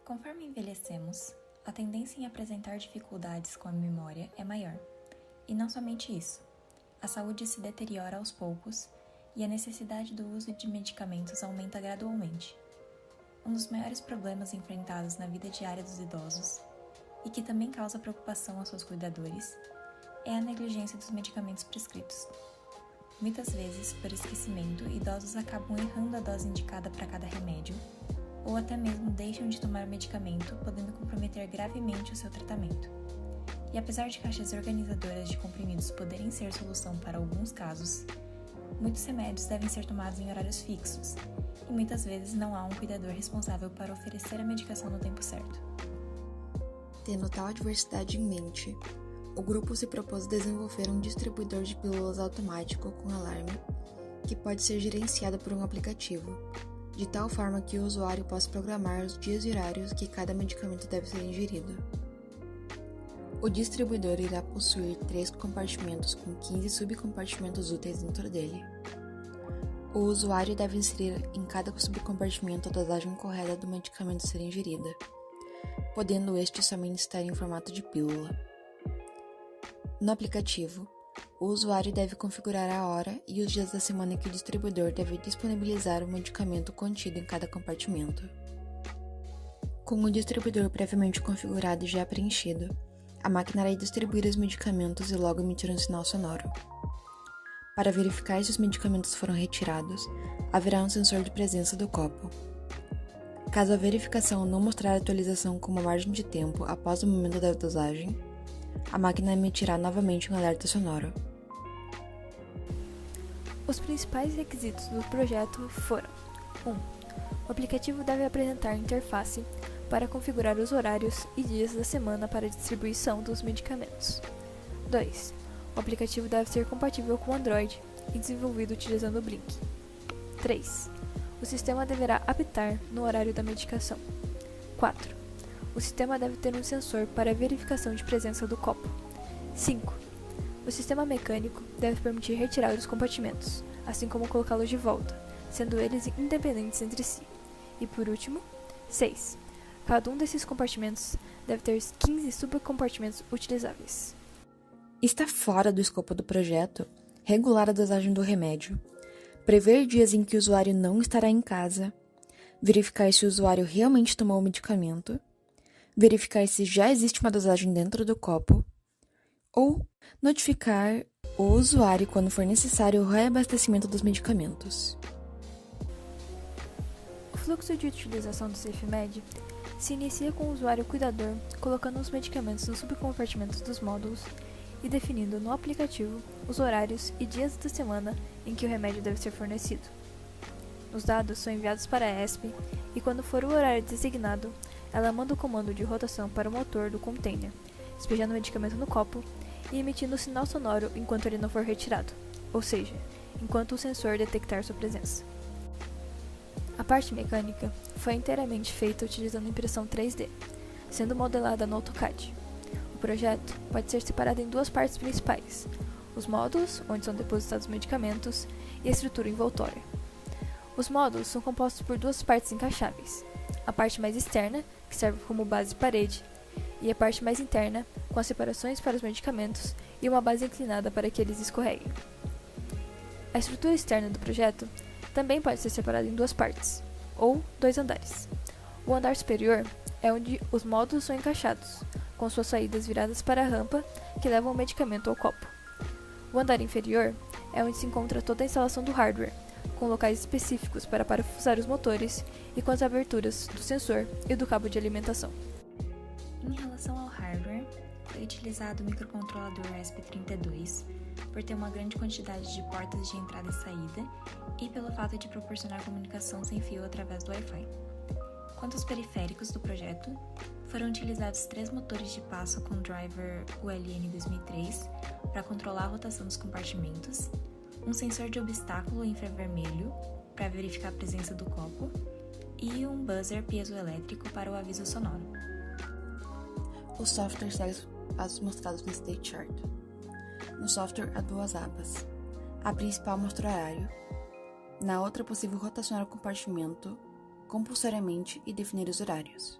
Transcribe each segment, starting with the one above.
Conforme envelhecemos, a tendência em apresentar dificuldades com a memória é maior. E não somente isso, a saúde se deteriora aos poucos e a necessidade do uso de medicamentos aumenta gradualmente. Um dos maiores problemas enfrentados na vida diária dos idosos, e que também causa preocupação aos seus cuidadores, é a negligência dos medicamentos prescritos. Muitas vezes, por esquecimento, idosos acabam errando a dose indicada para cada remédio, ou até mesmo deixam de tomar o medicamento, podendo comprometer gravemente o seu tratamento. E apesar de caixas organizadoras de comprimidos poderem ser solução para alguns casos, muitos remédios devem ser tomados em horários fixos, e muitas vezes não há um cuidador responsável para oferecer a medicação no tempo certo. Tendo tal adversidade em mente, o grupo se propôs desenvolver um distribuidor de pílulas automático com alarme que pode ser gerenciado por um aplicativo, de tal forma que o usuário possa programar os dias e horários que cada medicamento deve ser ingerido. O distribuidor irá possuir 3 compartimentos com 15 subcompartimentos úteis dentro dele. O usuário deve inserir em cada subcompartimento a dosagem correta do medicamento a ser ingerida, podendo este somente estar em formato de pílula. No aplicativo, o usuário deve configurar a hora e os dias da semana que o distribuidor deve disponibilizar o medicamento contido em cada compartimento. Com o distribuidor previamente configurado e já preenchido, a máquina irá distribuir os medicamentos e logo emitir um sinal sonoro. Para verificar se os medicamentos foram retirados, haverá um sensor de presença do copo. Caso a verificação não mostrar atualização com uma margem de tempo após o momento da dosagem, a máquina emitirá novamente um alerta sonoro. Os principais requisitos do projeto foram: 1. O aplicativo deve apresentar a interface para configurar os horários e dias da semana para a distribuição dos medicamentos. 2. O aplicativo deve ser compatível com Android e desenvolvido utilizando o Blink. 3. O sistema deverá apitar no horário da medicação. 4. O sistema deve ter um sensor para a verificação de presença do copo. 5. O sistema mecânico deve permitir retirar os compartimentos, assim como colocá-los de volta, sendo eles independentes entre si. E por último, 6. Cada um desses compartimentos deve ter 15 subcompartimentos utilizáveis. Está fora do escopo do projeto regular a dosagem do remédio, prever dias em que o usuário não estará em casa, verificar se o usuário realmente tomou o medicamento, verificar se já existe uma dosagem dentro do copo, ou notificar o usuário quando for necessário o reabastecimento dos medicamentos. O fluxo de utilização do SafeMed se inicia com o usuário cuidador colocando os medicamentos nos subcompartimentos dos módulos e definindo no aplicativo os horários e dias da semana em que o remédio deve ser fornecido. Os dados são enviados para a ESP e, quando for o horário designado, ela manda o comando de rotação para o motor do container, despejando o medicamento no copo e emitindo o sinal sonoro enquanto ele não for retirado, ou seja, enquanto o sensor detectar sua presença. A parte mecânica foi inteiramente feita utilizando impressão 3D, sendo modelada no AutoCAD. O projeto pode ser separado em 2 partes principais: os módulos, onde são depositados os medicamentos, e a estrutura envoltória. Os módulos são compostos por 2 partes encaixáveis: a parte mais externa, que serve como base parede, e a parte mais interna, com as separações para os medicamentos e uma base inclinada para que eles escorreguem. A estrutura externa do projeto também pode ser separada em 2 partes, ou 2 andares. O andar superior é onde os módulos são encaixados, com suas saídas viradas para a rampa que leva o medicamento ao copo. O andar inferior é onde se encontra toda a instalação do hardware, com locais específicos para parafusar os motores e com as aberturas do sensor e do cabo de alimentação. Em relação ao hardware, foi utilizado o microcontrolador ESP32 por ter uma grande quantidade de portas de entrada e saída e pelo fato de proporcionar comunicação sem fio através do Wi-Fi. Quanto aos periféricos do projeto, foram utilizados 3 motores de passo com driver ULN 2003 para controlar a rotação dos compartimentos, um sensor de obstáculo infravermelho para verificar a presença do copo e um buzzer piezoelétrico para o aviso sonoro. O software segue os passos mostrados no State Chart. No software há 2 abas. A principal mostra o horário. Na outra é possível rotacionar o compartimento compulsoriamente e definir os horários.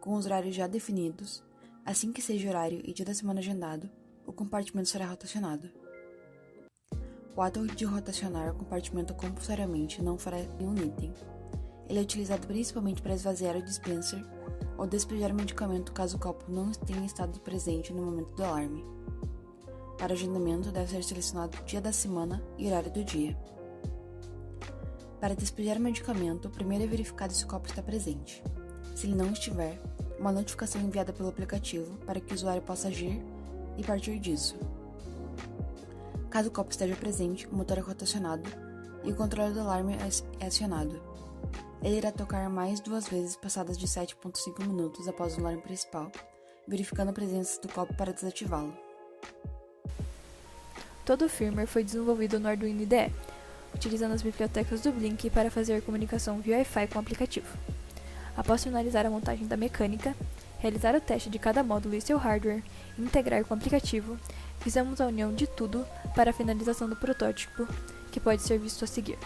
com os horários já definidos. Assim que seja horário e dia da semana agendado, o compartimento será rotacionado. O ato de rotacionar o compartimento compulsoriamente não fará nenhum item. Ele é utilizado principalmente para esvaziar o dispenser ou despejar o medicamento caso o copo não tenha estado presente no momento do alarme. Para o agendamento, deve ser selecionado o dia da semana e horário do dia. Para despejar o medicamento, primeiro é verificado se o copo está presente. Se ele não estiver, uma notificação é enviada pelo aplicativo para que o usuário possa agir e partir disso. Caso o copo esteja presente, o motor é rotacionado e o controle do alarme é acionado. Ele irá tocar mais 2 vezes passadas de 7,5 minutos após o alarme principal, verificando a presença do copo para desativá-lo. Todo o firmware foi desenvolvido no Arduino IDE, utilizando as bibliotecas do Blink para fazer comunicação via Wi-Fi com o aplicativo. Após finalizar a montagem da mecânica, realizar o teste de cada módulo e seu hardware e integrar com o aplicativo, fizemos a união de tudo para a finalização do protótipo, que pode ser visto a seguir.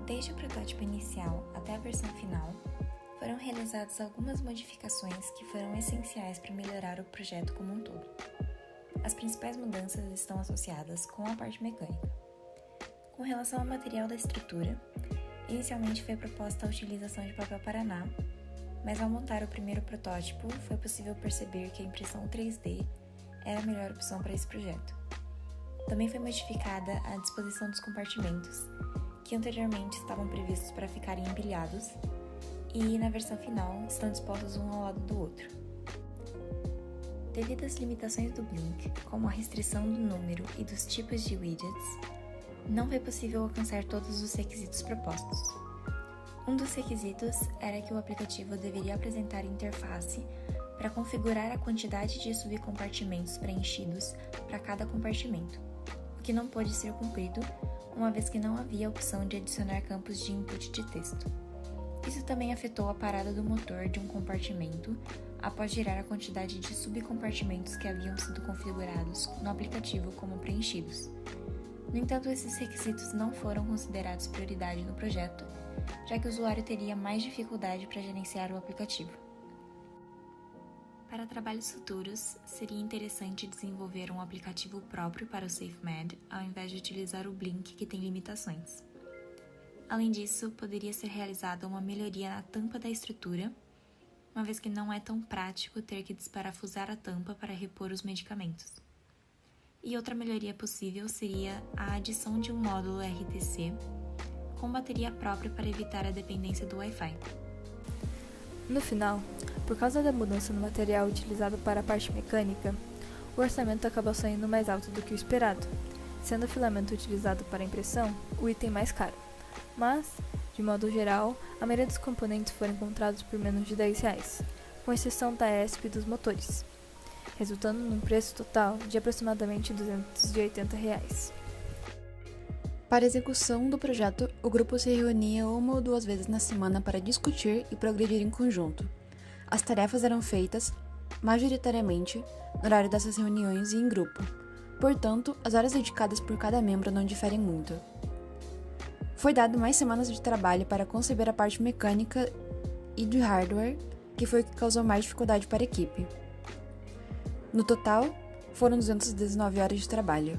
Desde o protótipo inicial até a versão final, foram realizadas algumas modificações que foram essenciais para melhorar o projeto como um todo. As principais mudanças estão associadas com a parte mecânica. Com relação ao material da estrutura, inicialmente foi proposta a utilização de papel paraná, mas ao montar o primeiro protótipo, foi possível perceber que a impressão 3D era a melhor opção para esse projeto. Também foi modificada a disposição dos compartimentos, que anteriormente estavam previstos para ficarem empilhados, e na versão final estão dispostos um ao lado do outro. Devido às limitações do Blink, como a restrição do número e dos tipos de widgets, não foi possível alcançar todos os requisitos propostos. Um dos requisitos era que o aplicativo deveria apresentar interface para configurar a quantidade de subcompartimentos preenchidos para cada compartimento, o que não pôde ser cumprido, uma vez que não havia a opção de adicionar campos de input de texto. Isso também afetou a parada do motor de um compartimento após girar a quantidade de subcompartimentos que haviam sido configurados no aplicativo como preenchidos. No entanto, esses requisitos não foram considerados prioridade no projeto, já que o usuário teria mais dificuldade para gerenciar o aplicativo. Para trabalhos futuros, seria interessante desenvolver um aplicativo próprio para o SafeMed, ao invés de utilizar o Blink, que tem limitações. Além disso, poderia ser realizada uma melhoria na tampa da estrutura, uma vez que não é tão prático ter que desparafusar a tampa para repor os medicamentos. E outra melhoria possível seria a adição de um módulo RTC com bateria própria para evitar a dependência do Wi-Fi. No final, por causa da mudança no material utilizado para a parte mecânica, o orçamento acabou saindo mais alto do que o esperado, sendo o filamento utilizado para a impressão o item mais caro. Mas, de modo geral, a maioria dos componentes foram encontrados por menos de R$10, com exceção da ESP dos motores, resultando num preço total de aproximadamente R$ 280. Para a execução do projeto, o grupo se reunia 1 ou 2 vezes na semana para discutir e progredir em conjunto. As tarefas eram feitas, majoritariamente, no horário dessas reuniões e em grupo. Portanto, as horas dedicadas por cada membro não diferem muito. Foi dado mais semanas de trabalho para conceber a parte mecânica e de hardware, que foi o que causou mais dificuldade para a equipe. No total, foram 219 horas de trabalho.